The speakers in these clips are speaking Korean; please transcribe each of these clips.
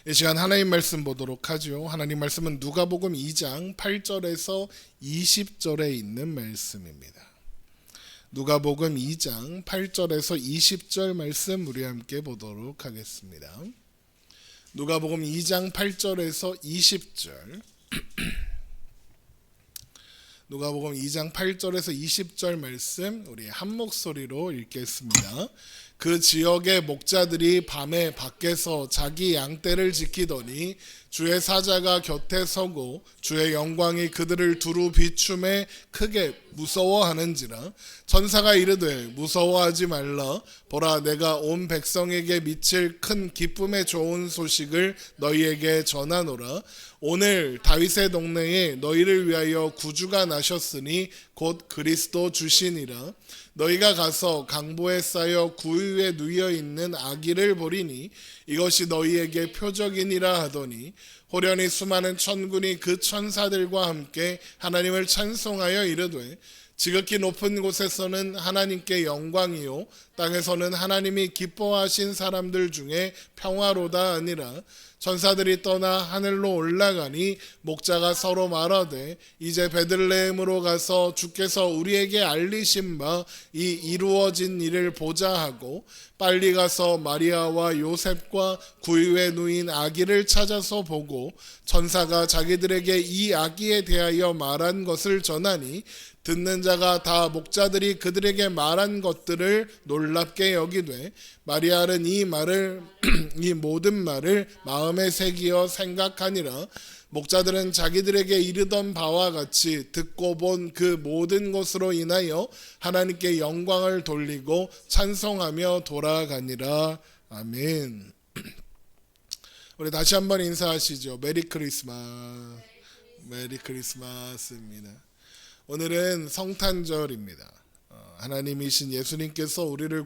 이 시간 하나님 말씀 보도록 하죠. 하나님 말씀은 누가복음 2장 8절에서 20절에 있는 말씀입니다. 누가복음 2장 8절에서 20절 말씀 우리 함께 보도록 하겠습니다. 누가복음 2장 8절에서 20절. 누가복음 2장 8절에서 20절 말씀 우리 한 목소리로 읽겠습니다. 그 지역의 목자들이 밤에 밖에서 자기 양떼를 지키더니 주의 사자가 곁에 서고 주의 영광이 그들을 두루 비춤에 크게 무서워하는지라. 천사가 이르되 무서워하지 말라. 보라, 내가 온 백성에게 미칠 큰 기쁨의 좋은 소식을 너희에게 전하노라. 오늘 다윗의 동네에 너희를 위하여 구주가 나셨으니 곧 그리스도 주시니라. 너희가 가서 강보에 쌓여 구유에 누워 있는 아기를 보리니 이것이 너희에게 표적이니라 하더니 호련히 수많은 천군이 그 천사들과 함께 하나님을 찬송하여 이르되 지극히 높은 곳에서는 하나님께 영광이요 땅에서는 하나님이 기뻐하신 사람들 중에 평화로다 아니라. 천사들이 떠나 하늘로 올라가니 목자가 서로 말하되 이제 베들레헴으로 가서 주께서 우리에게 알리신 바 이 이루어진 일을 보자 하고 빨리 가서 마리아와 요셉과 구유에 누인 아기를 찾아서 보고 천사가 자기들에게 이 아기에 대하여 말한 것을 전하니 듣는 자가 다 목자들이 그들에게 말한 것들을 놀랍게 여기되 마리아는 이 말을 이 모든 말을 마음에 새기어 생각하니라. 목자들은 자기들에게 이르던 바와 같이 듣고 본 그 모든 것으로 인하여 하나님께 영광을 돌리고 찬송하며 돌아가니라. 아멘. 우리 다시 한번 인사하시죠. 메리 크리스마스. 메리 크리스마스입니다. 오늘은 성탄절입니다. 하나님이신 예수님께서 우리를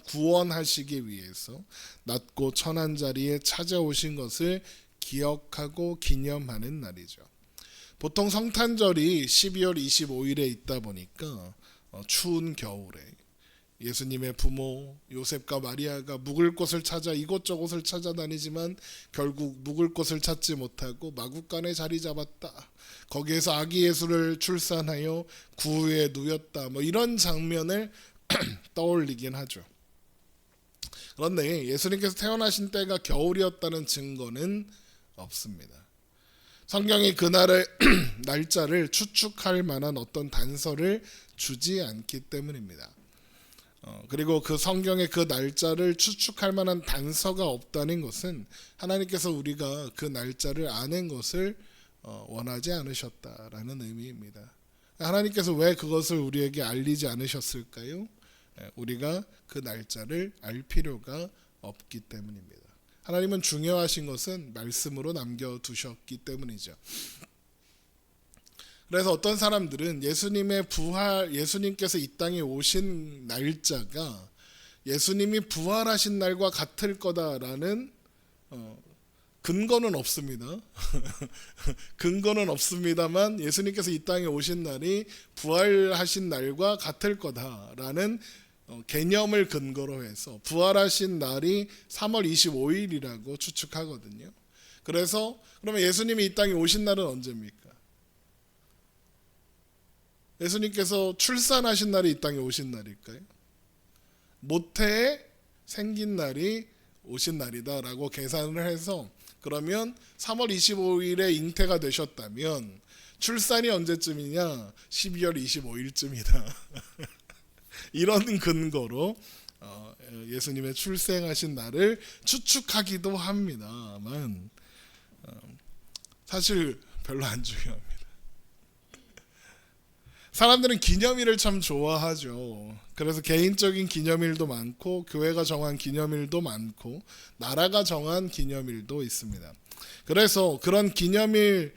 구원하시기 위해서 낮고 천한 자리에 찾아오신 것을 기억하고 기념하는 날이죠. 보통 성탄절이 12월 25일에 있다 보니까 추운 겨울에 예수님의 부모 요셉과 마리아가 묵을 곳을 찾아 이곳저곳을 찾아다니지만 결국 묵을 곳을 찾지 못하고 마구간에 자리 잡았다. 거기에서 아기 예수를 출산하여 구유에 누였다. 이런 장면을 떠올리긴 하죠. 그런데 예수님께서 태어나신 때가 겨울이었다는 증거는 없습니다. 성경이 그날의 날짜를 추측할 만한 어떤 단서를 주지 않기 때문입니다. 그리고 그 성경의 그 날짜를 추측할 만한 단서가 없다는 것은 하나님께서 우리가 그 날짜를 아는 것을 원하지 않으셨다라는 의미입니다. 하나님께서 왜 그것을 우리에게 알리지 않으셨을까요? 우리가 그 날짜를 알 필요가 없기 때문입니다. 하나님은 중요하신 것은 말씀으로 남겨두셨기 때문이죠. 그래서 어떤 사람들은 예수님께서 이 땅에 오신 날짜가 예수님이 부활하신 날과 같을 거다라는 근거는 없습니다. 근거는 없습니다만 예수님께서 이 땅에 오신 날이 부활하신 날과 같을 거다라는 개념을 근거로 해서 부활하신 날이 3월 25일이라고 추측하거든요. 그래서 그러면 예수님이 이 땅에 오신 날은 언제입니까? 예수님께서 출산하신 날이 이 땅에 오신 날일까요? 모태에 생긴 날이 오신 날이다라고 계산을 해서 그러면 3월 25일에 잉태가 되셨다면 출산이 언제쯤이냐? 12월 25일쯤이다. 이런 근거로 예수님의 출생하신 날을 추측하기도 합니다만 사실 별로 안 중요합니다. 사람들은 기념일을 참 좋아하죠. 그래서 개인적인 기념일도 많고 교회가 정한 기념일도 많고 나라가 정한 기념일도 있습니다. 그래서 그런 기념일들을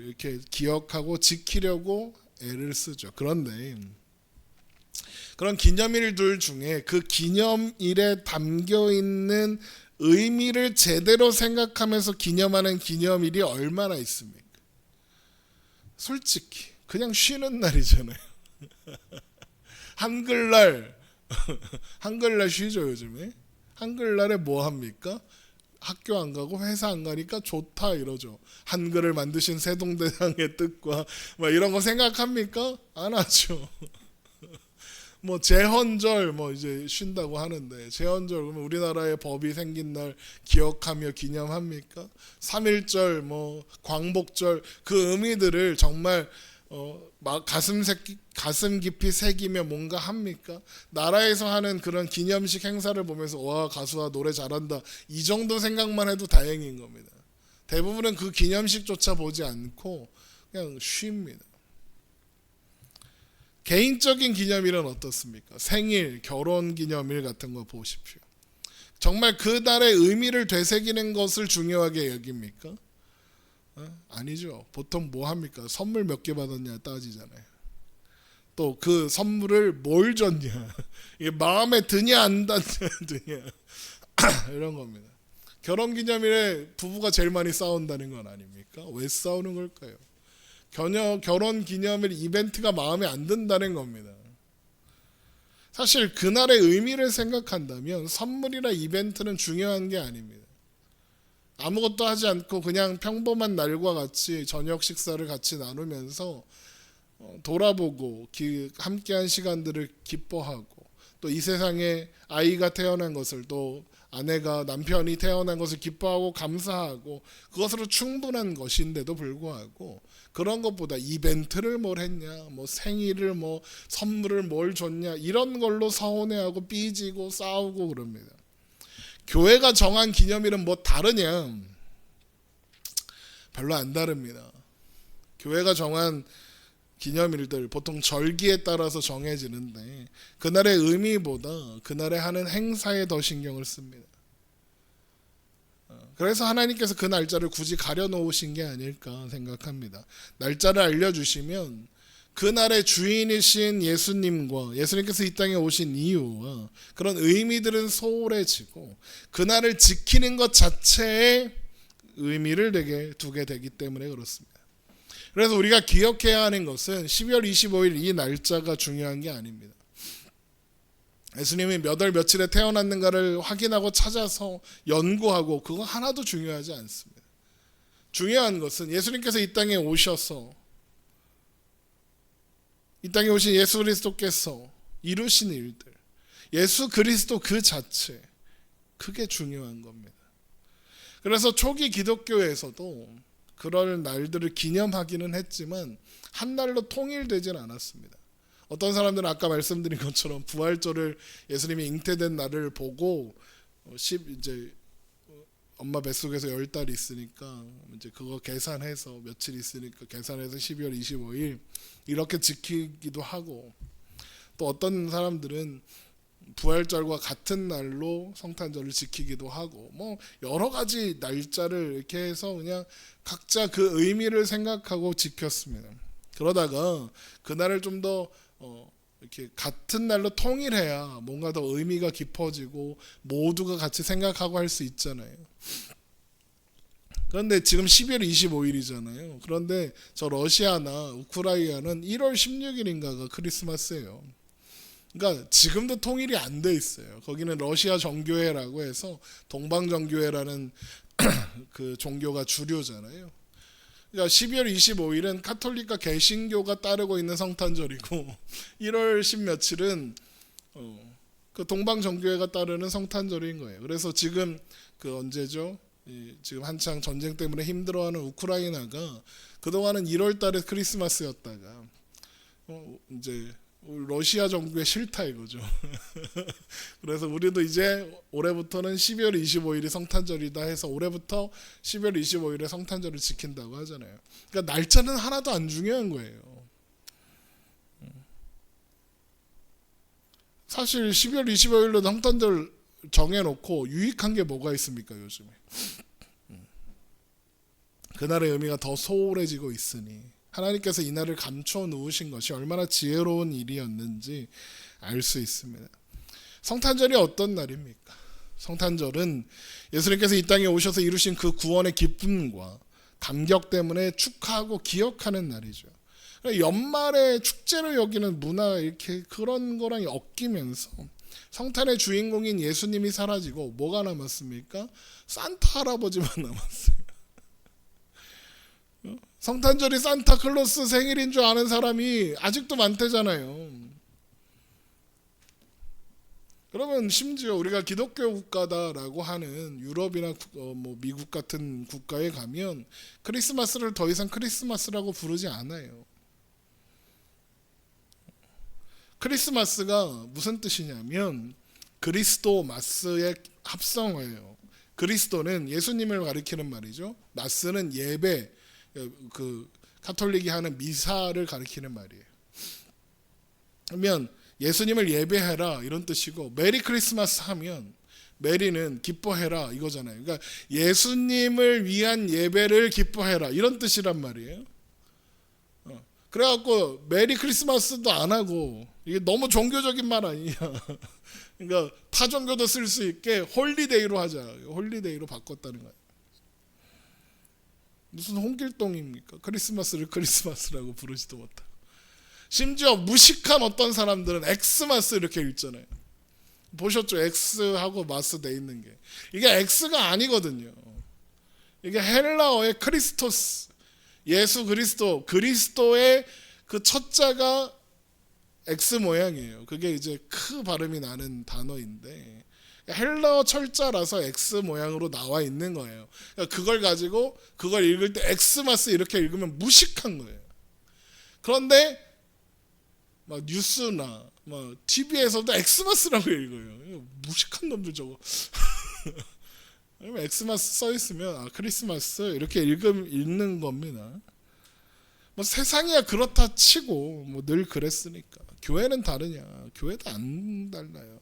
이렇게 기억하고 지키려고 애를 쓰죠. 그런데 그런 기념일들 중에 그 기념일에 담겨 있는 의미를 제대로 생각하면서 기념하는 기념일이 얼마나 있습니까? 솔직히 그냥 쉬는 날이잖아요. 한글날 쉬죠 요즘에. 한글날에 뭐 합니까? 학교 안 가고 회사 안 가니까 좋다 이러죠. 한글을 만드신 세종대왕의 뜻과 뭐 이런 거 생각합니까? 안 하죠. 뭐 제헌절 뭐 이제 쉰다고 하는데 제헌절 그러면 우리나라의 법이 생긴 날 기억하며 기념합니까? 3.1절 뭐 광복절 그 의미들을 정말 가슴 깊이 새기며 뭔가 합니까? 나라에서 하는 그런 기념식 행사를 보면서 와 가수와 노래 잘한다 이 정도 생각만 해도 다행인 겁니다. 대부분은 그 기념식조차 보지 않고 그냥 쉽니다. 개인적인 기념일은 어떻습니까? 생일, 결혼 기념일 같은 거 보십시오. 정말 그날의 의미를 되새기는 것을 중요하게 여깁니까? 아니죠. 보통 뭐 합니까? 선물 몇 개 받았냐 따지잖아요. 또 그 선물을 뭘 줬냐, 이게 마음에 드냐 안 드냐 이런 겁니다. 결혼 기념일에 부부가 제일 많이 싸운다는 건 아닙니까? 왜 싸우는 걸까요? 결혼 기념일 이벤트가 마음에 안 든다는 겁니다. 사실 그날의 의미를 생각한다면 선물이나 이벤트는 중요한 게 아닙니다. 아무것도 하지 않고 그냥 평범한 날과 같이 저녁 식사를 같이 나누면서 돌아보고 함께한 시간들을 기뻐하고 또 이 세상에 아이가 태어난 것을 또 아내가 남편이 태어난 것을 기뻐하고 감사하고 그것으로 충분한 것인데도 불구하고 그런 것보다 이벤트를 뭘 했냐 뭐 생일을 뭐 선물을 뭘 줬냐 이런 걸로 서운해하고 삐지고 싸우고 그럽니다. 교회가 정한 기념일은 뭐 다르냐? 별로 안 다릅니다. 교회가 정한 기념일들 보통 절기에 따라서 정해지는데 그날의 의미보다 그날에 하는 행사에 더 신경을 씁니다. 그래서 하나님께서 그 날짜를 굳이 가려놓으신 게 아닐까 생각합니다. 날짜를 알려주시면 그날의 주인이신 예수님께서 이 땅에 오신 이유와 그런 의미들은 소홀해지고 그날을 지키는 것 자체에 의미를 두게 되기 때문에 그렇습니다. 그래서 우리가 기억해야 하는 것은 12월 25일 이 날짜가 중요한 게 아닙니다. 예수님이 몇 월 며칠에 태어났는가를 확인하고 찾아서 연구하고 그거 하나도 중요하지 않습니다. 중요한 것은 예수님께서 이 땅에 오셔서 이 땅에 오신 예수 그리스도께서 이루신 일들, 예수 그리스도 그 자체, 그게 중요한 겁니다. 그래서 초기 기독교에서도 그럴 날들을 기념하기는 했지만 한 날로 통일되지는 않았습니다. 어떤 사람들은 아까 말씀드린 것처럼 부활절을 예수님이 잉태된 날을 보고 이제 엄마 뱃속에서 10달이 있으니까 이제 그거 계산해서 며칠 있으니까 계산해서 12월 25일 이렇게 지키기도 하고 또 어떤 사람들은 부활절과 같은 날로 성탄절을 지키기도 하고 뭐 여러 가지 날짜를 이렇게 해서 그냥 각자 그 의미를 생각하고 지켰습니다. 그러다가 그날을 좀 더 이렇게 같은 날로 통일해야 뭔가 더 의미가 깊어지고 모두가 같이 생각하고 할 수 있잖아요. 그런데 지금 12월 25일이잖아요. 그런데 저 러시아나 우크라이나는 1월 16일인가가 크리스마스예요. 그러니까 지금도 통일이 안 돼 있어요. 거기는 러시아 정교회라고 해서 동방정교회라는 그 종교가 주류잖아요. 그러니까 12월 25일은 카톨릭과 개신교가 따르고 있는 성탄절이고 1월 10 며칠은 그 동방정교회가 따르는 성탄절인 거예요. 그래서 지금 그 언제죠? 지금 한창 전쟁 때문에 힘들어하는 우크라이나가 그동안은 1월 달에 크리스마스였다가 이제 러시아 정부의 싫다 이거죠. 그래서 우리도 이제 올해부터는 12월 25일이 성탄절이다 해서 올해부터 12월 25일에 성탄절을 지킨다고 하잖아요. 그러니까 날짜는 하나도 안 중요한 거예요. 사실 12월 25일로 성탄절 정해놓고 유익한 게 뭐가 있습니까 요즘에. 그날의 의미가 더 소홀해지고 있으니 하나님께서 이 날을 감춰 놓으신 것이 얼마나 지혜로운 일이었는지 알 수 있습니다. 성탄절이 어떤 날입니까? 성탄절은 예수님께서 이 땅에 오셔서 이루신 그 구원의 기쁨과 감격 때문에 축하하고 기억하는 날이죠. 연말에 축제로 여기는 문화 이렇게 그런 거랑 엮이면서 성탄의 주인공인 예수님이 사라지고 뭐가 남았습니까? 산타 할아버지만 남았어요. 성탄절이 산타클로스 생일인 줄 아는 사람이 아직도 많대잖아요. 그러면 심지어 우리가 기독교 국가다라고 하는 유럽이나 미국 같은 국가에 가면 크리스마스를 더 이상 크리스마스라고 부르지 않아요. 크리스마스가 무슨 뜻이냐면 그리스도 마스의 합성어예요. 그리스도는 예수님을 가리키는 말이죠. 마스는 예배, 그 가톨릭이 하는 미사를 가리키는 말이에요. 그러면 예수님을 예배해라 이런 뜻이고, 메리 크리스마스 하면 메리는 기뻐해라 이거잖아요. 그러니까 예수님을 위한 예배를 기뻐해라 이런 뜻이란 말이에요. 그래갖고 메리 크리스마스도 안 하고, 이게 너무 종교적인 말 아니냐. 그러니까 타 종교도 쓸 수 있게 홀리데이로 하자. 홀리데이로 바꿨다는 거예요. 무슨 홍길동입니까? 크리스마스를 크리스마스라고 부르지도 못하고. 심지어 무식한 어떤 사람들은 엑스마스 이렇게 읽잖아요. 보셨죠? X하고 마스 돼 있는 게. 이게 X가 아니거든요. 이게 헬라어의 크리스토스, 예수 그리스도, 그리스도의 그 첫자가 X 모양이에요. 그게 이제 크 발음이 나는 단어인데 헬라어 철자라서 X 모양으로 나와 있는 거예요. 그러니까 그걸 가지고 그걸 읽을 때 엑스마스 이렇게 읽으면 무식한 거예요. 그런데 막 뉴스나 막 TV에서도 엑스마스라고 읽어요. 무식한 놈들 저거. 엑스마스 써 있으면 아 크리스마스 이렇게 읽는 겁니다. 뭐 세상이야 그렇다 치고 뭐 늘 그랬으니까. 교회는 다르냐? 교회도 안 달라요.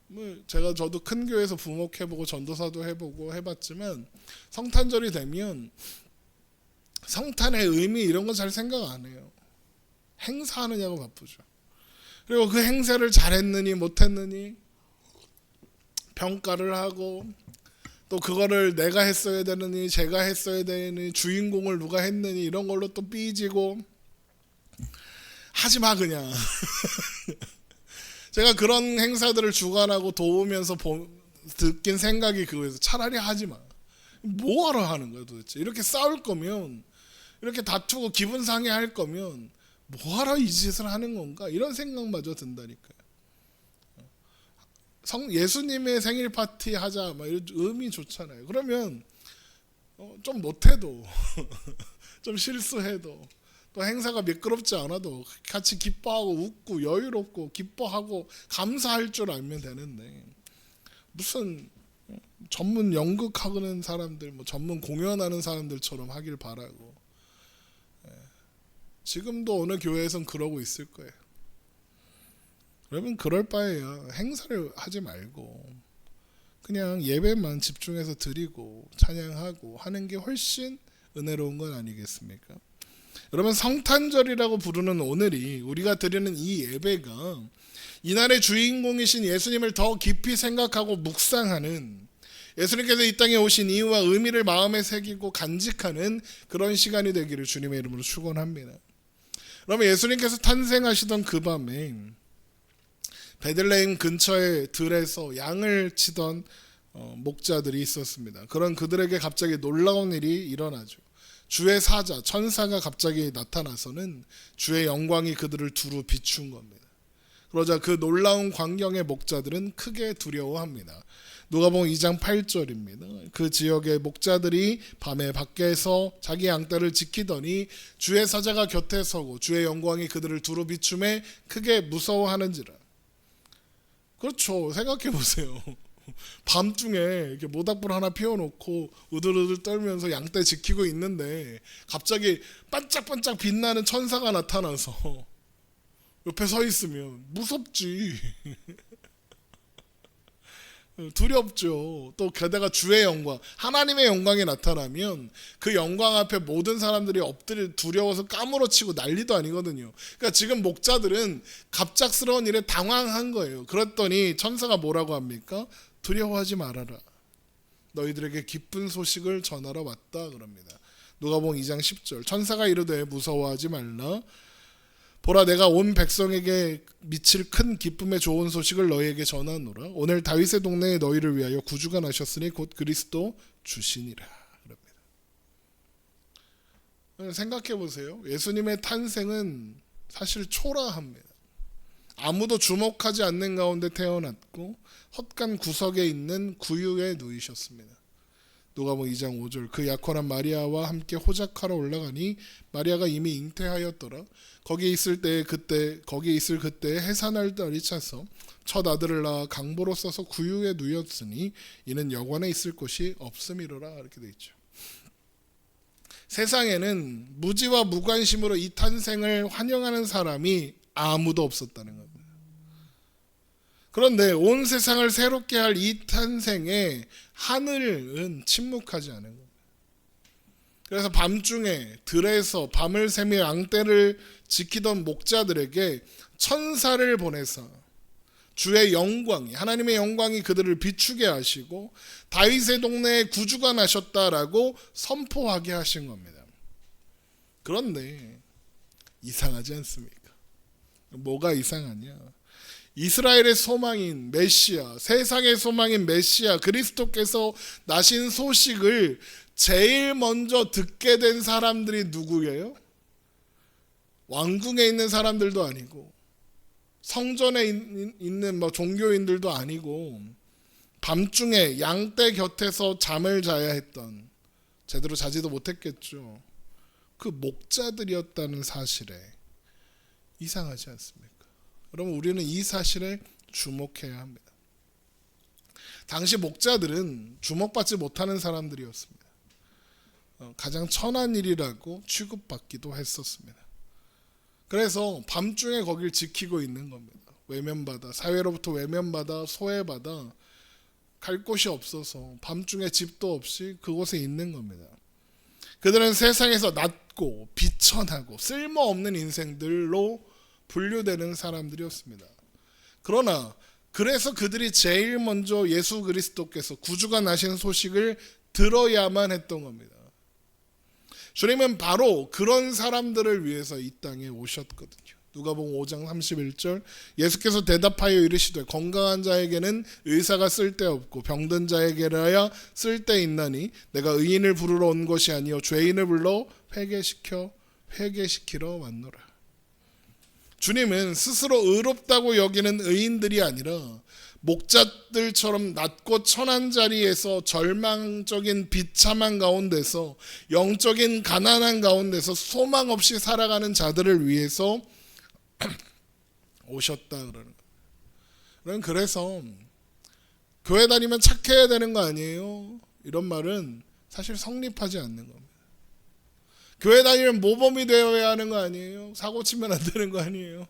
뭐 저도 큰 교회에서 부목해보고 전도사도 해보고 해봤지만 성탄절이 되면 성탄의 의미 이런 건 잘 생각 안 해요. 행사하느냐고 바쁘죠. 그리고 그 행사를 잘했느니 못했느니 평가를 하고, 또 그거를 내가 했어야 되느니 제가 했어야 되느니 주인공을 누가 했느니 이런 걸로 또 삐지고. 하지마 그냥. 제가 그런 행사들을 주관하고 도우면서 듣긴 생각이 그거에서 차라리 하지마. 뭐하러 하는 거야 도대체. 이렇게 싸울 거면, 이렇게 다투고 기분 상해할 거면 뭐하러 이 짓을 하는 건가 이런 생각마저 든다니까요. 예수님의 생일 파티 하자 막 이런 의미 좋잖아요. 그러면 좀 못해도 좀 실수해도 또 행사가 미끄럽지 않아도 같이 기뻐하고 웃고 여유롭고 기뻐하고 감사할 줄 알면 되는데, 무슨 전문 연극하는 사람들, 뭐 전문 공연하는 사람들처럼 하길 바라고. 지금도 어느 교회에선 그러고 있을 거예요. 그러면 그럴 바에야 행사를 하지 말고 그냥 예배만 집중해서 드리고 찬양하고 하는 게 훨씬 은혜로운 건 아니겠습니까? 여러분, 성탄절이라고 부르는 오늘이 우리가 드리는 이 예배가 이날의 주인공이신 예수님을 더 깊이 생각하고 묵상하는, 예수님께서 이 땅에 오신 이유와 의미를 마음에 새기고 간직하는 그런 시간이 되기를 주님의 이름으로 축원합니다. 그러면 예수님께서 탄생하시던 그 밤에 베들레헴 근처의 들에서 양을 치던 목자들이 있었습니다. 그런 그들에게 갑자기 놀라운 일이 일어나죠. 주의 사자, 천사가 갑자기 나타나서는 주의 영광이 그들을 두루 비춘 겁니다. 그러자 그 놀라운 광경의 목자들은 크게 두려워합니다. 누가복음 2장 8절입니다. 그 지역의 목자들이 밤에 밖에서 자기 양떼를 지키더니 주의 사자가 곁에 서고 주의 영광이 그들을 두루 비춤에 크게 무서워하는지라. 그렇죠. 생각해 보세요. 밤중에 이렇게 모닥불 하나 피워놓고 우들우들 떨면서 양떼 지키고 있는데 갑자기 반짝반짝 빛나는 천사가 나타나서 옆에 서 있으면 무섭지. 두렵죠. 또 게다가 주의 영광, 하나님의 영광이 나타나면 그 영광 앞에 모든 사람들이 엎드려 두려워서 까무러치고 난리도 아니거든요. 그러니까 지금 목자들은 갑작스러운 일에 당황한 거예요. 그랬더니 천사가 뭐라고 합니까? 두려워하지 말아라. 너희들에게 기쁜 소식을 전하러 왔다 그럽니다. 누가복음 2장 10절. 천사가 이르되 무서워하지 말라. 보라, 내가 온 백성에게 미칠 큰 기쁨의 좋은 소식을 너희에게 전하노라. 오늘 다윗의 동네에 너희를 위하여 구주가 나셨으니 곧 그리스도 주시니라. 생각해 보세요. 예수님의 탄생은 사실 초라합니다. 아무도 주목하지 않는 가운데 태어났고 헛간 구석에 있는 구유에 누이셨습니다. 누가복음 2장 5절, 그 약혼한 마리아와 함께 호작하러 올라가니 마리아가 이미 잉태하였더라. 거기에 있을 그때 해산할 날이 차서 첫 아들을 낳아 강보로 써서 구유에 누였으니 이는 여관에 있을 곳이 없음이로라. 이렇게 돼 있죠. 세상에는 무지와 무관심으로 이 탄생을 환영하는 사람이 아무도 없었다는 겁니다. 그런데 온 세상을 새롭게 할 이 탄생에 하늘은 침묵하지 않은 겁니다. 그래서 밤중에 들에서 밤을 새며 양떼를 지키던 목자들에게 천사를 보내서 주의 영광이, 하나님의 영광이 그들을 비추게 하시고 다윗의 동네에 구주가 나셨다라고 선포하게 하신 겁니다. 그런데 이상하지 않습니까? 뭐가 이상하냐? 이스라엘의 소망인 메시아, 세상의 소망인 메시아 그리스도께서 나신 소식을 제일 먼저 듣게 된 사람들이 누구예요? 왕궁에 있는 사람들도 아니고 성전에 있는 종교인들도 아니고 밤중에 양떼 곁에서 잠을 자야 했던, 제대로 자지도 못했겠죠, 그 목자들이었다는 사실에 이상하지 않습니까? 여러분, 우리는 이 사실에 주목해야 합니다. 당시 목자들은 주목받지 못하는 사람들이었습니다. 가장 천한 일이라고 취급받기도 했었습니다. 그래서 밤중에 거길 지키고 있는 겁니다. 외면받아, 사회로부터 외면받아, 소외받아 갈 곳이 없어서 밤중에 집도 없이 그곳에 있는 겁니다. 그들은 세상에서 낮고 비천하고 쓸모없는 인생들로 분류되는 사람들이었습니다. 그러나 그래서 그들이 제일 먼저 예수 그리스도께서 구주가 나신 소식을 들어야만 했던 겁니다. 주님은 바로 그런 사람들을 위해서 이 땅에 오셨거든요. 누가복음 5장 31절, 예수께서 대답하여 이르시되 건강한 자에게는 의사가 쓸데없고 병든 자에게라야 쓸데있나니 내가 의인을 부르러 온 것이 아니요 죄인을 불러 회개시키러 왔노라. 주님은 스스로 의롭다고 여기는 의인들이 아니라 목자들처럼 낮고 천한 자리에서 절망적인 비참한 가운데서 영적인 가난한 가운데서 소망 없이 살아가는 자들을 위해서 오셨다 그러는 거예요. 그래서 교회 다니면 착해야 되는 거 아니에요? 이런 말은 사실 성립하지 않는 겁니다. 교회 다니면 모범이 되어야 하는 거 아니에요? 사고 치면 안 되는 거 아니에요?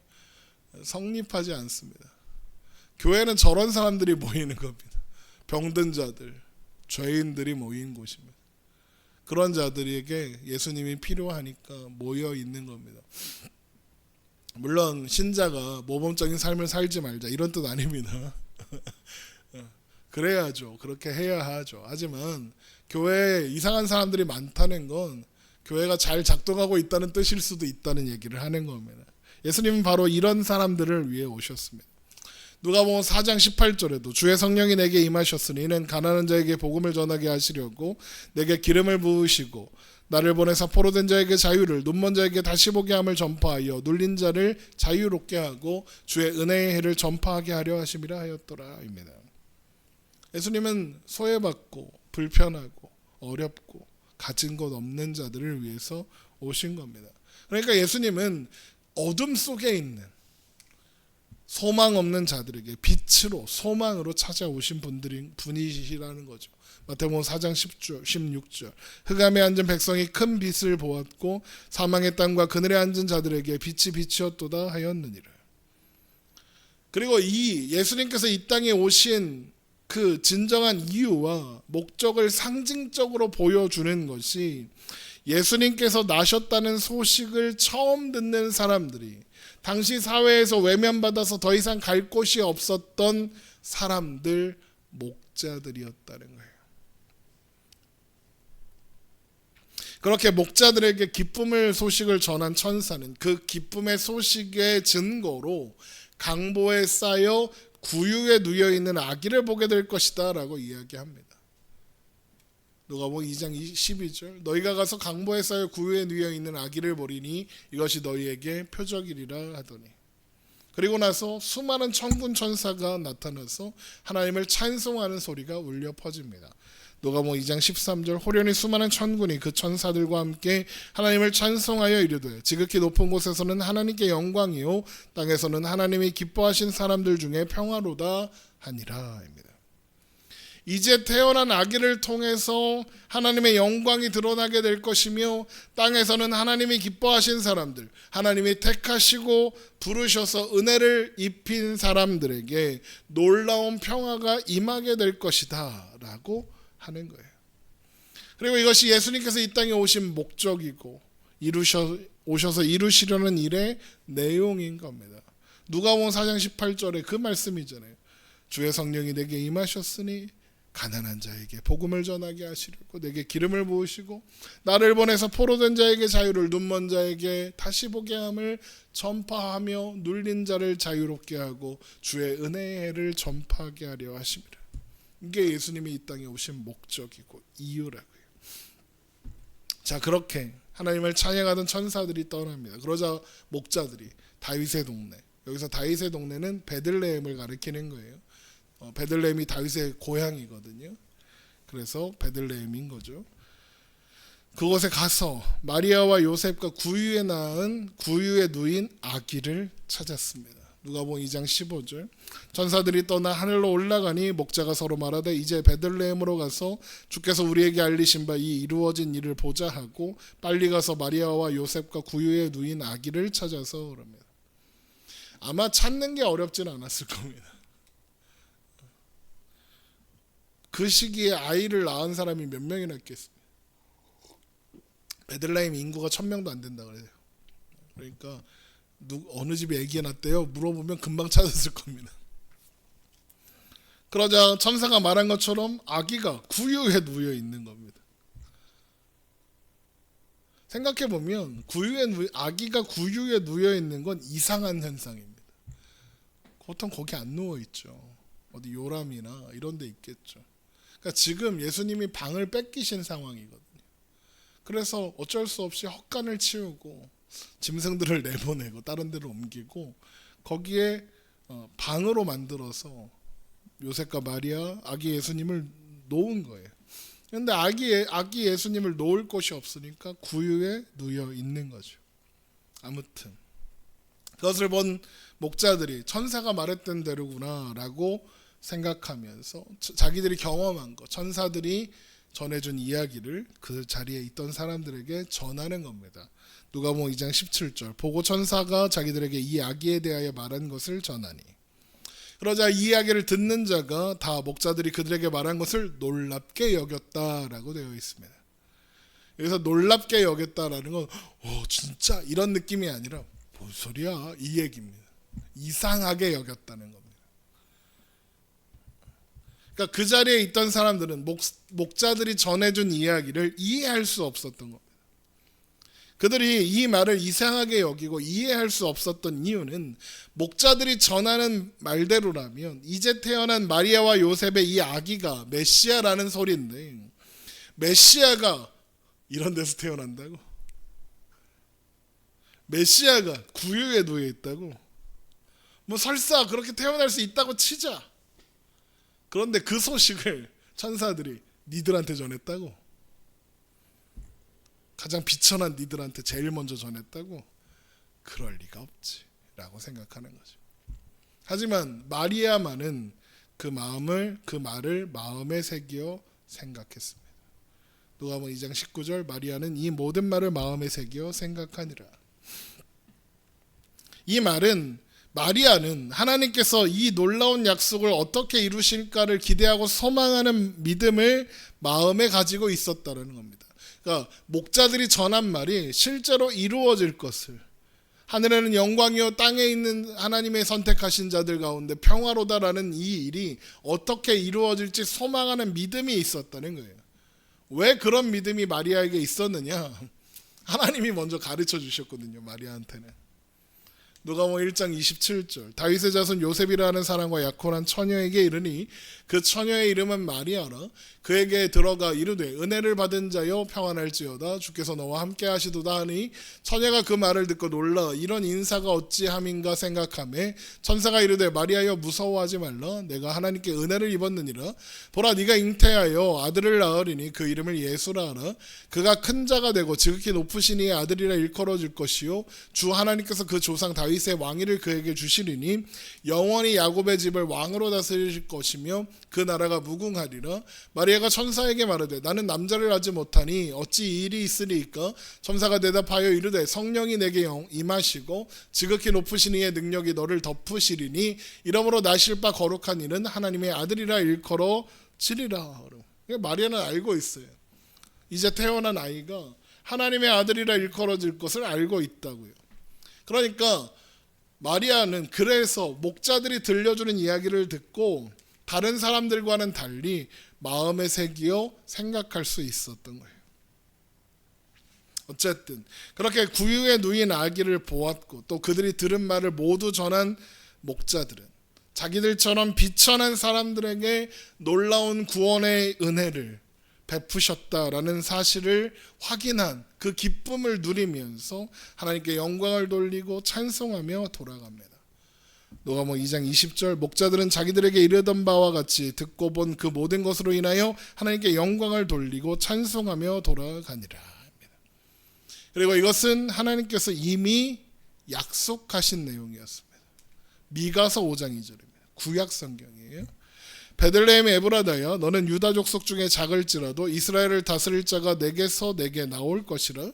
성립하지 않습니다. 교회는 저런 사람들이 모이는 겁니다. 병든 자들, 죄인들이 모인 곳입니다. 그런 자들에게 예수님이 필요하니까 모여 있는 겁니다. 물론 신자가 모범적인 삶을 살지 말자 이런 뜻 아닙니다. 그래야죠. 그렇게 해야 하죠. 하지만 교회에 이상한 사람들이 많다는 건 교회가 잘 작동하고 있다는 뜻일 수도 있다는 얘기를 하는 겁니다. 예수님은 바로 이런 사람들을 위해 오셨습니다. 누가복음 4장 18절에도 주의 성령이 내게 임하셨으니 이는 가난한 자에게 복음을 전하게 하시려고 내게 기름을 부으시고 나를 보내사 포로된 자에게 자유를, 눈먼 자에게 다시 보게 함을 전파하여 눌린 자를 자유롭게 하고 주의 은혜의 해를 전파하게 하려 하심이라 하였더라 입니다. 예수님은 소외받고 불편하고 어렵고 가진 것 없는 자들을 위해서 오신 겁니다. 그러니까 예수님은 어둠 속에 있는 소망 없는 자들에게 빛으로 소망으로 찾아오신 분이시라는 거죠. 마태복음 4장 10절, 16절, 흑암에 앉은 백성이 큰 빛을 보았고 사망의 땅과 그늘에 앉은 자들에게 빛이 비치었도다 하였느니라. 그리고 이 예수님께서 이 땅에 오신 그 진정한 이유와 목적을 상징적으로 보여주는 것이 예수님께서 나셨다는 소식을 처음 듣는 사람들이, 당시 사회에서 외면받아서 더 이상 갈 곳이 없었던 사람들, 목자들이었다는 거예요. 그렇게 목자들에게 기쁨의 소식을 전한 천사는 그 기쁨의 소식의 증거로 강보에 쌓여 구유에 누여 있는 아기를 보게 될 것이다 라고 이야기합니다. 누가복음 2장 12절 너희가 가서 강보에 쌓여 구유에 누여 있는 아기를 보리니 이것이 너희에게 표적이리라 하더니, 그리고 나서 수많은 천군 천사가 나타나서 하나님을 찬송하는 소리가 울려 퍼집니다. 누가복음 2장 13절 호련히 수많은 천군이 그 천사들과 함께 하나님을 찬송하여 이르되 지극히 높은 곳에서는 하나님께 영광이요 땅에서는 하나님이 기뻐하신 사람들 중에 평화로다 하니라입니다. 이제 태어난 아기를 통해서 하나님의 영광이 드러나게 될 것이며 땅에서는 하나님이 기뻐하신 사람들, 하나님이 택하시고 부르셔서 은혜를 입힌 사람들에게 놀라운 평화가 임하게 될 것이다 라고 하는 거예요. 그리고 이것이 예수님께서 이 땅에 오신 목적이고 오셔서 이루시려는 일의 내용인 겁니다. 누가복음 4장 18절에 그 말씀이잖아요. 주의 성령이 내게 임하셨으니 가난한 자에게 복음을 전하게 하시려고 내게 기름을 부으시고 나를 보내서 포로된 자에게 자유를, 눈먼 자에게 다시 보게 함을 전파하며 눌린 자를 자유롭게 하고 주의 은혜의 해를 전파하게 하려 하심이라. 이게 예수님이 이 땅에 오신 목적이고 이유라고요. 자, 그렇게 하나님을 찬양하던 천사들이 떠납니다. 그러자 목자들이 다윗의 동네, 여기서 다윗의 동네는 베들레헴을 가리키는 거예요. 베들레헴이 다윗의 고향이거든요. 그래서 베들레헴인 거죠. 그곳에 가서 마리아와 요셉과 구유에 낳은 구유에 누인 아기를 찾았습니다. 누가복음 2장 15절 천사들이 떠나 하늘로 올라가니 목자가 서로 말하되 이제 베들레헴으로 가서 주께서 우리에게 알리신 바 이 이루어진 일을 보자 하고 빨리 가서 마리아와 요셉과 구유에 누인 아기를 찾아서 그럽니다. 아마 찾는 게 어렵진 않았을 겁니다. 그 시기에 아이를 낳은 사람이 몇 명이나 있겠습니까? 베들레헴 인구가 1000명도 안 된다 그래요. 그러니까 어느 집에 아기 낳았대요? 물어보면 금방 찾았을 겁니다. 그러자 천사가 말한 것처럼 아기가 구유에 누워 있는 겁니다. 생각해보면 아기가 구유에 누워 있는 건 이상한 현상입니다. 보통 거기 안 누워 있죠. 어디 요람이나 이런 데 있겠죠. 그러니까 지금 예수님이 방을 뺏기신 상황이거든요. 그래서 어쩔 수 없이 헛간을 치우고 짐승들을 내보내고 다른 데로 옮기고 거기에 방으로 만들어서 요셉과 마리아, 아기 예수님을 놓은 거예요. 그런데 아기 예수님을 놓을 곳이 없으니까 구유에 누워 있는 거죠. 아무튼 그것을 본 목자들이 천사가 말했던 대로구나라고 생각하면서 자기들이 경험한 것, 천사들이 전해준 이야기를 그 자리에 있던 사람들에게 전하는 겁니다. 누가복음 2장 17절 보고 천사가 자기들에게 이 아기에 대하여 말한 것을 전하니 그러자 이 이야기를 듣는 자가 다 목자들이 그들에게 말한 것을 놀랍게 여겼다라고 되어 있습니다. 여기서 놀랍게 여겼다라는 건 진짜 이런 느낌이 아니라 뭔 소리야 이 얘기입니다. 이상하게 여겼다는 겁니다. 그러니까 그 자리에 있던 사람들은 목자들이 전해준 이야기를 이해할 수 없었던 겁니다. 그들이 이 말을 이상하게 여기고 이해할 수 없었던 이유는 목자들이 전하는 말대로라면 이제 태어난 마리아와 요셉의 이 아기가 메시아라는 소리인데 메시아가 이런 데서 태어난다고? 메시아가 구유에 누워 있다고? 뭐 설사 그렇게 태어날 수 있다고 치자. 그런데 그 소식을 천사들이 니들한테 전했다고? 가장 비천한 니들한테 제일 먼저 전했다고? 그럴 리가 없지 라고 생각하는 거죠. 하지만 마리아만은 그 말을 마음에 새겨 생각했습니다. 누가복음 2장 19절 마리아는 이 모든 말을 마음에 새겨 생각하니라. 이 말은 마리아는 하나님께서 이 놀라운 약속을 어떻게 이루실까를 기대하고 소망하는 믿음을 마음에 가지고 있었다는 겁니다. 그러니까 목자들이 전한 말이 실제로 이루어질 것을, 하늘에는 영광이요 땅에 있는 하나님의 선택하신 자들 가운데 평화로다라는 이 일이 어떻게 이루어질지 소망하는 믿음이 있었다는 거예요. 왜 그런 믿음이 마리아에게 있었느냐? 하나님이 먼저 가르쳐 주셨거든요. 마리아한테는. 누가복음 1장 27절 다윗의 자손 요셉이라는 사람과 약혼한 처녀에게 이르니 그 처녀의 이름은 마리아라. 그에게 들어가 이르되 은혜를 받은 자여 평안할지어다 주께서 너와 함께 하시도다 하니 처녀가 그 말을 듣고 놀라 이런 인사가 어찌함인가 생각하매 천사가 이르되 마리아여 무서워하지 말라. 내가 하나님께 은혜를 입었느니라. 보라 네가 잉태하여 아들을 낳으리니 그 이름을 예수라 하라. 그가 큰 자가 되고 지극히 높으신 이의 아들이라 일컬어질 것이요 주 하나님께서 그 조상 다윗의 왕위를 그에게 주시리니 영원히 야곱의 집을 왕으로 다스릴 것이며 그 나라가 무궁하리라. 마리아가 천사에게 말하되 나는 남자를 낳지 못하니 어찌 이 일이 있으리이까. 천사가 대답하여 이르되 성령이 내게 임하시고 지극히 높으신 이의 능력이 너를 덮으시리니 이러므로 나실 바 거룩한 이는 하나님의 아들이라 일컬어지리라. 마리아는 알고 있어요. 이제 태어난 아이가 하나님의 아들이라 일컬어질 것을 알고 있다고요. 그러니까 마리아는 그래서 목자들이 들려주는 이야기를 듣고 다른 사람들과는 달리 마음에 새기어 생각할 수 있었던 거예요. 어쨌든 그렇게 구유에 누인 아기를 보았고 또 그들이 들은 말을 모두 전한 목자들은 자기들처럼 비천한 사람들에게 놀라운 구원의 은혜를 베푸셨다라는 사실을 확인한 그 기쁨을 누리면서 하나님께 영광을 돌리고 찬송하며 돌아갑니다. 누가복음 2장 20절 목자들은 자기들에게 이르던 바와 같이 듣고 본 그 모든 것으로 인하여 하나님께 영광을 돌리고 찬송하며 돌아가니라. 그리고 이것은 하나님께서 이미 약속하신 내용이었습니다. 미가서 5장 2절입니다. 구약 성경이에요. 베들레헴 에브라다야 너는 유다 족속 중에 작을지라도 이스라엘을 다스릴 자가 내게서 내게 나올 것이라.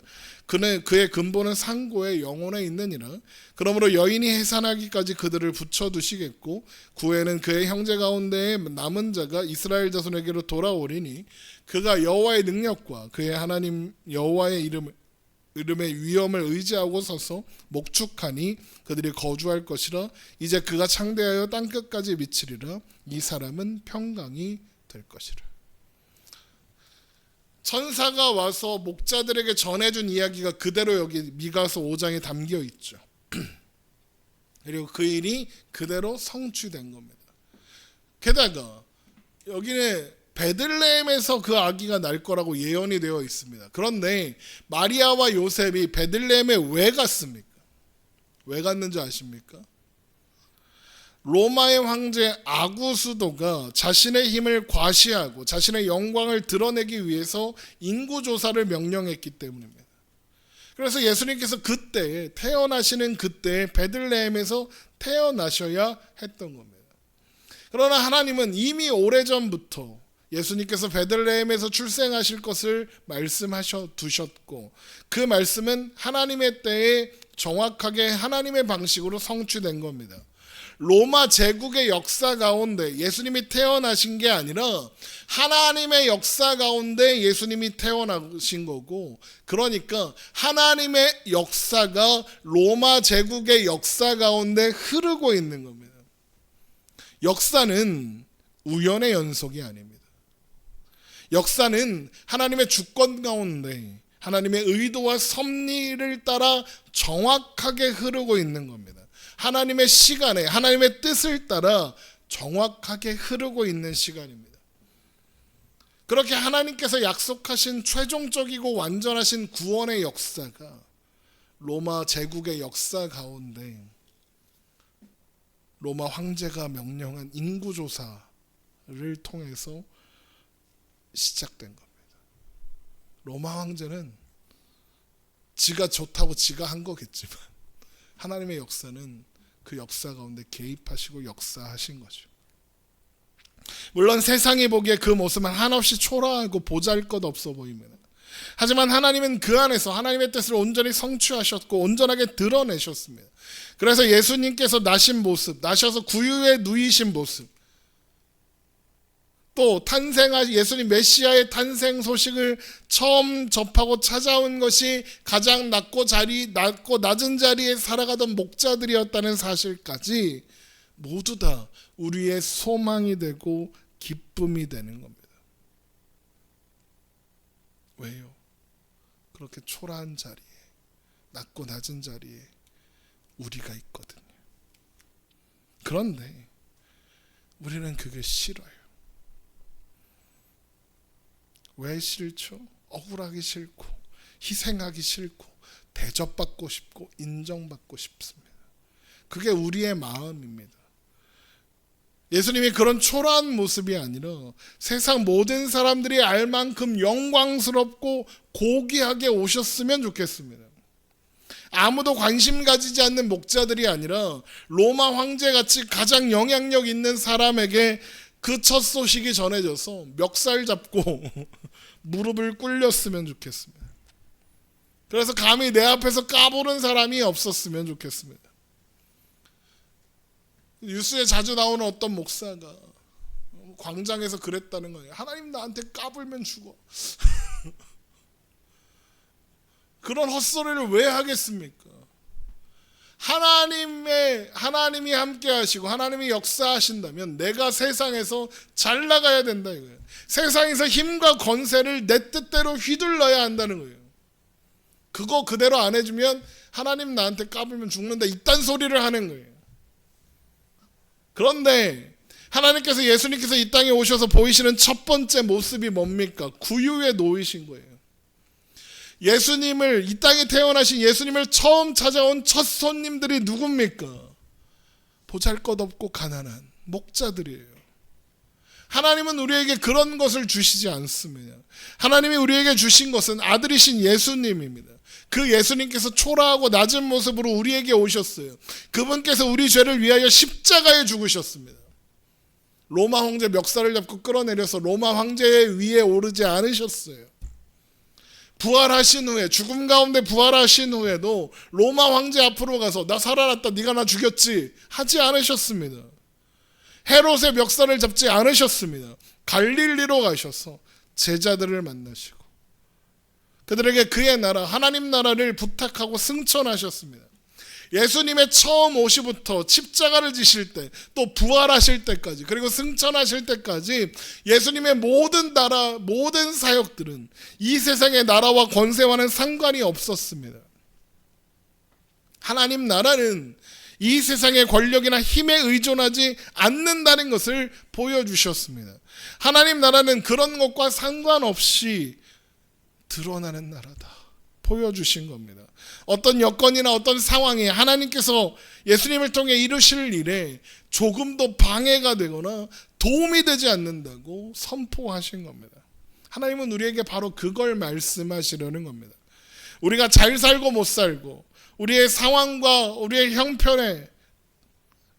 그의 근본은 상고의 영혼에 있느니라. 그러므로 여인이 해산하기까지 그들을 붙여두시겠고 구에는 그의 형제 가운데에 남은 자가 이스라엘 자손에게로 돌아오리니 그가 여호와의 능력과 그의 하나님 여호와의 이름의 위엄을 의지하고 서서 목축하니 그들이 거주할 것이라. 이제 그가 창대하여 땅끝까지 미치리라. 이 사람은 평강이 될 것이라. 천사가 와서 목자들에게 전해준 이야기가 그대로 여기 미가서 5장에 담겨 있죠. 그리고 그 일이 그대로 성취된 겁니다. 게다가 여기는 베들레헴에서 그 아기가 날 거라고 예언이 되어 있습니다. 그런데 마리아와 요셉이 베들레헴에 왜 갔습니까? 왜 갔는지 아십니까? 로마의 황제 아구스도가 자신의 힘을 과시하고 자신의 영광을 드러내기 위해서 인구조사를 명령했기 때문입니다. 그래서 예수님께서 그때 태어나시는 그때 베들레헴에서 태어나셔야 했던 겁니다. 그러나 하나님은 이미 오래전부터 예수님께서 베들레헴에서 출생하실 것을 말씀하셔 두셨고 그 말씀은 하나님의 때에 정확하게 하나님의 방식으로 성취된 겁니다. 로마 제국의 역사 가운데 예수님이 태어나신 게 아니라 하나님의 역사 가운데 예수님이 태어나신 거고, 그러니까 하나님의 역사가 로마 제국의 역사 가운데 흐르고 있는 겁니다. 역사는 우연의 연속이 아닙니다. 역사는 하나님의 주권 가운데 하나님의 의도와 섭리를 따라 정확하게 흐르고 있는 겁니다. 하나님의 시간에 하나님의 뜻을 따라 정확하게 흐르고 있는 시간입니다. 그렇게 하나님께서 약속하신 최종적이고 완전하신 구원의 역사가 로마 제국의 역사 가운데 로마 황제가 명령한 인구조사를 통해서 시작된 겁니다. 로마 황제는 지가 좋다고 지가 한 거겠지만 하나님의 역사는 그 역사 가운데 개입하시고 역사하신 거죠. 물론 세상이 보기에 그 모습은 한없이 초라하고 보잘것없어 보입니다. 하지만 하나님은 그 안에서 하나님의 뜻을 온전히 성취하셨고 온전하게 드러내셨습니다. 그래서 예수님께서 나신 모습, 나셔서 구유에 누이신 모습, 또 예수님 메시아의 탄생 소식을 처음 접하고 찾아온 것이 가장 낮고 낮은 자리에 살아가던 목자들이었다는 사실까지 모두 다 우리의 소망이 되고 기쁨이 되는 겁니다. 왜요? 그렇게 초라한 자리에, 낮고 낮은 자리에 우리가 있거든요. 그런데 우리는 그게 싫어요. 왜 싫죠? 억울하기 싫고 희생하기 싫고 대접받고 싶고 인정받고 싶습니다. 그게 우리의 마음입니다. 예수님이 그런 초라한 모습이 아니라 세상 모든 사람들이 알 만큼 영광스럽고 고귀하게 오셨으면 좋겠습니다. 아무도 관심 가지지 않는 목자들이 아니라 로마 황제같이 가장 영향력 있는 사람에게 그 첫 소식이 전해져서 멱살 잡고 무릎을 꿇렸으면 좋겠습니다. 그래서 감히 내 앞에서 까부는 사람이 없었으면 좋겠습니다. 뉴스에 자주 나오는 어떤 목사가 광장에서 그랬다는 거예요. 하나님 나한테 까불면 죽어. 그런 헛소리를 왜 하겠습니까? 하나님이 함께 하시고 하나님이 역사하신다면 내가 세상에서 잘 나가야 된다 이거예요. 세상에서 힘과 권세를 내 뜻대로 휘둘러야 한다는 거예요. 그거 그대로 안 해주면 하나님 나한테 까불면 죽는다 이딴 소리를 하는 거예요. 그런데 하나님께서 예수님께서 이 땅에 오셔서 보이시는 첫 번째 모습이 뭡니까? 구유에 놓이신 거예요. 예수님을 이 땅에 태어나신 예수님을 처음 찾아온 첫 손님들이 누굽니까? 보잘것없고 가난한 목자들이에요. 하나님은 우리에게 그런 것을 주시지 않습니다. 하나님이 우리에게 주신 것은 아들이신 예수님입니다. 그 예수님께서 초라하고 낮은 모습으로 우리에게 오셨어요. 그분께서 우리 죄를 위하여 십자가에 죽으셨습니다. 로마 황제 멱살을 잡고 끌어내려서 로마 황제의 위에 오르지 않으셨어요. 부활하신 후에 죽음 가운데 부활하신 후에도 로마 황제 앞으로 가서 나 살아났다 네가 나 죽였지 하지 않으셨습니다. 헤롯의 멱살을 잡지 않으셨습니다. 갈릴리로 가셔서 제자들을 만나시고 그들에게 그의 나라 하나님 나라를 부탁하고 승천하셨습니다. 예수님의 처음 오시부터 십자가를 지실 때 또 부활하실 때까지 그리고 승천하실 때까지 예수님의 모든 나라 모든 사역들은 이 세상의 나라와 권세와는 상관이 없었습니다. 하나님 나라는 이 세상의 권력이나 힘에 의존하지 않는다는 것을 보여주셨습니다. 하나님 나라는 그런 것과 상관없이 드러나는 나라다 보여주신 겁니다. 어떤 여건이나 어떤 상황이 하나님께서 예수님을 통해 이루실 일에 조금도 방해가 되거나 도움이 되지 않는다고 선포하신 겁니다. 하나님은 우리에게 바로 그걸 말씀하시려는 겁니다. 우리가 잘 살고 못 살고 우리의 상황과 우리의 형편에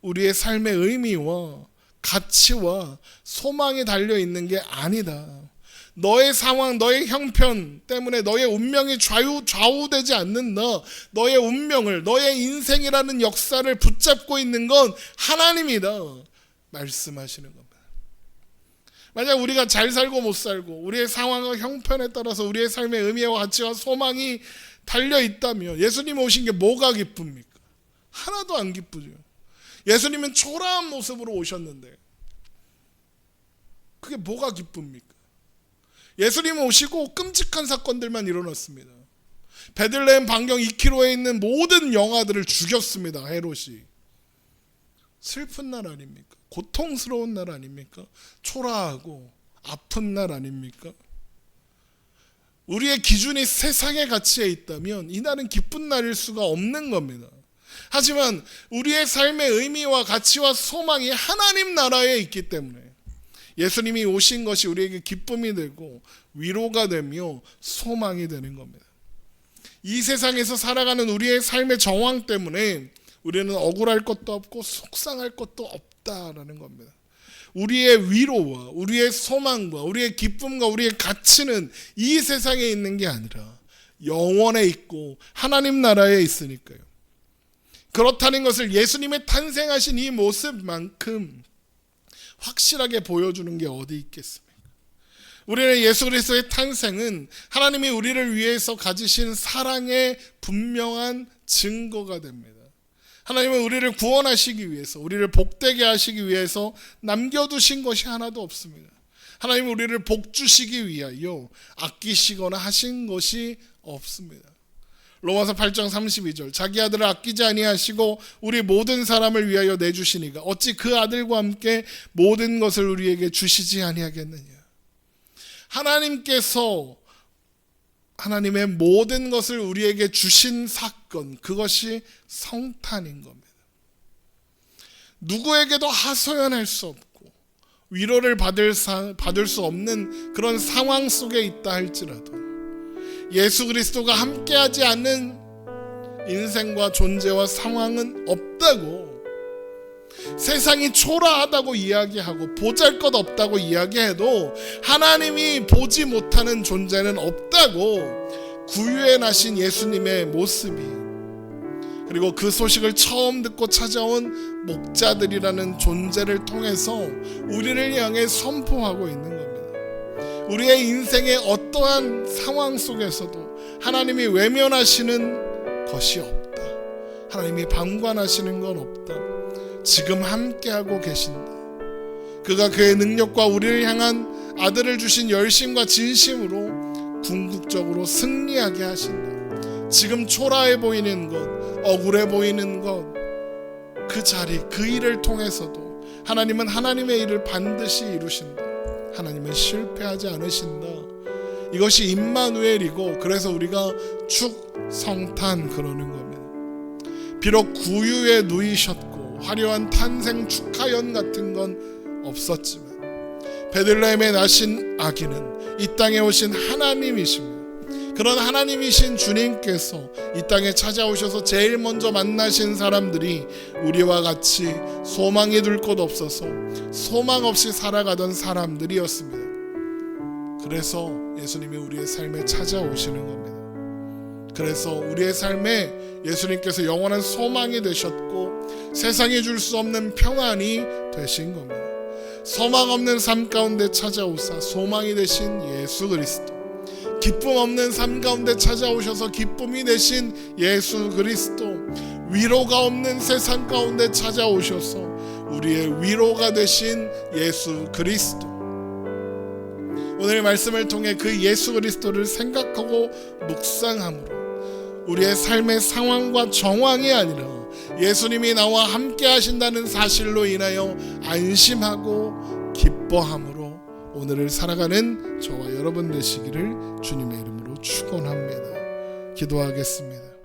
우리의 삶의 의미와 가치와 소망이 달려있는 게 아니다. 너의 상황, 너의 형편 때문에 너의 운명이 좌우되지 않는다. 너의 운명을, 너의 인생이라는 역사를 붙잡고 있는 건 하나님이다. 말씀하시는 겁니다. 만약 우리가 잘 살고 못 살고 우리의 상황과 형편에 따라서 우리의 삶의 의미와 가치와 소망이 달려있다면 예수님 오신 게 뭐가 기쁩니까? 하나도 안 기쁘죠. 예수님은 초라한 모습으로 오셨는데 그게 뭐가 기쁩니까? 예수님 오시고 끔찍한 사건들만 일어났습니다. 베들레헴 반경 2km에 있는 모든 영아들을 죽였습니다. 헤롯이. 슬픈 날 아닙니까? 고통스러운 날 아닙니까? 초라하고 아픈 날 아닙니까? 우리의 기준이 세상의 가치에 있다면 이날은 기쁜 날일 수가 없는 겁니다. 하지만 우리의 삶의 의미와 가치와 소망이 하나님 나라에 있기 때문에 예수님이 오신 것이 우리에게 기쁨이 되고 위로가 되며 소망이 되는 겁니다. 이 세상에서 살아가는 우리의 삶의 정황 때문에 우리는 억울할 것도 없고 속상할 것도 없다라는 겁니다. 우리의 위로와 우리의 소망과 우리의 기쁨과 우리의 가치는 이 세상에 있는 게 아니라 영원에 있고 하나님 나라에 있으니까요. 그렇다는 것을 예수님의 탄생하신 이 모습만큼 확실하게 보여주는 게 어디 있겠습니까? 우리는 예수 그리스도의 탄생은 하나님이 우리를 위해서 가지신 사랑의 분명한 증거가 됩니다. 하나님은 우리를 구원하시기 위해서 우리를 복되게 하시기 위해서 남겨두신 것이 하나도 없습니다. 하나님 우리를 복 주시기 위하여 아끼시거나 하신 것이 없습니다. 로마서 8장 32절 자기 아들을 아끼지 아니하시고 우리 모든 사람을 위하여 내주시니가 어찌 그 아들과 함께 모든 것을 우리에게 주시지 아니하겠느냐. 하나님께서 하나님의 모든 것을 우리에게 주신 사건, 그것이 성탄인 겁니다. 누구에게도 하소연할 수 없고 위로를 받을 수 없는 그런 상황 속에 있다 할지라도 예수 그리스도가 함께하지 않는 인생과 존재와 상황은 없다고, 세상이 초라하다고 이야기하고 보잘것없다고 이야기해도 하나님이 보지 못하는 존재는 없다고 구유에 나신 예수님의 모습이, 그리고 그 소식을 처음 듣고 찾아온 목자들이라는 존재를 통해서 우리를 향해 선포하고 있는 겁니다. 우리의 인생의 어떠한 상황 속에서도 하나님이 외면하시는 것이 없다. 하나님이 방관하시는 건 없다. 지금 함께하고 계신다. 그가 그의 능력과 우리를 향한 아들을 주신 열심과 진심으로 궁극적으로 승리하게 하신다. 지금 초라해 보이는 것, 억울해 보이는 것, 그 자리, 그 일을 통해서도 하나님은 하나님의 일을 반드시 이루신다. 하나님은 실패하지 않으신다. 이것이 임마누엘이고, 그래서 우리가 축성탄 그러는 겁니다. 비록 구유에 누이셨고 화려한 탄생 축하연 같은 건 없었지만 베들레헴에 나신 아기는 이 땅에 오신 하나님이십니다. 그런 하나님이신 주님께서 이 땅에 찾아오셔서 제일 먼저 만나신 사람들이 우리와 같이 소망이 둘 곳 없어서 소망 없이 살아가던 사람들이었습니다. 그래서 예수님이 우리의 삶에 찾아오시는 겁니다. 그래서 우리의 삶에 예수님께서 영원한 소망이 되셨고 세상이 줄 수 없는 평안이 되신 겁니다. 소망 없는 삶 가운데 찾아오사 소망이 되신 예수 그리스도, 기쁨 없는 삶 가운데 찾아오셔서 기쁨이 되신 예수 그리스도, 위로가 없는 세상 가운데 찾아오셔서 우리의 위로가 되신 예수 그리스도. 오늘 말씀을 통해 그 예수 그리스도를 생각하고 묵상함으로 우리의 삶의 상황과 정황이 아니라 예수님이 나와 함께 하신다는 사실로 인하여 안심하고 기뻐함으로 오늘을 살아가는 저와 여러분 되시기를 주님의 이름으로 축원합니다. 기도하겠습니다.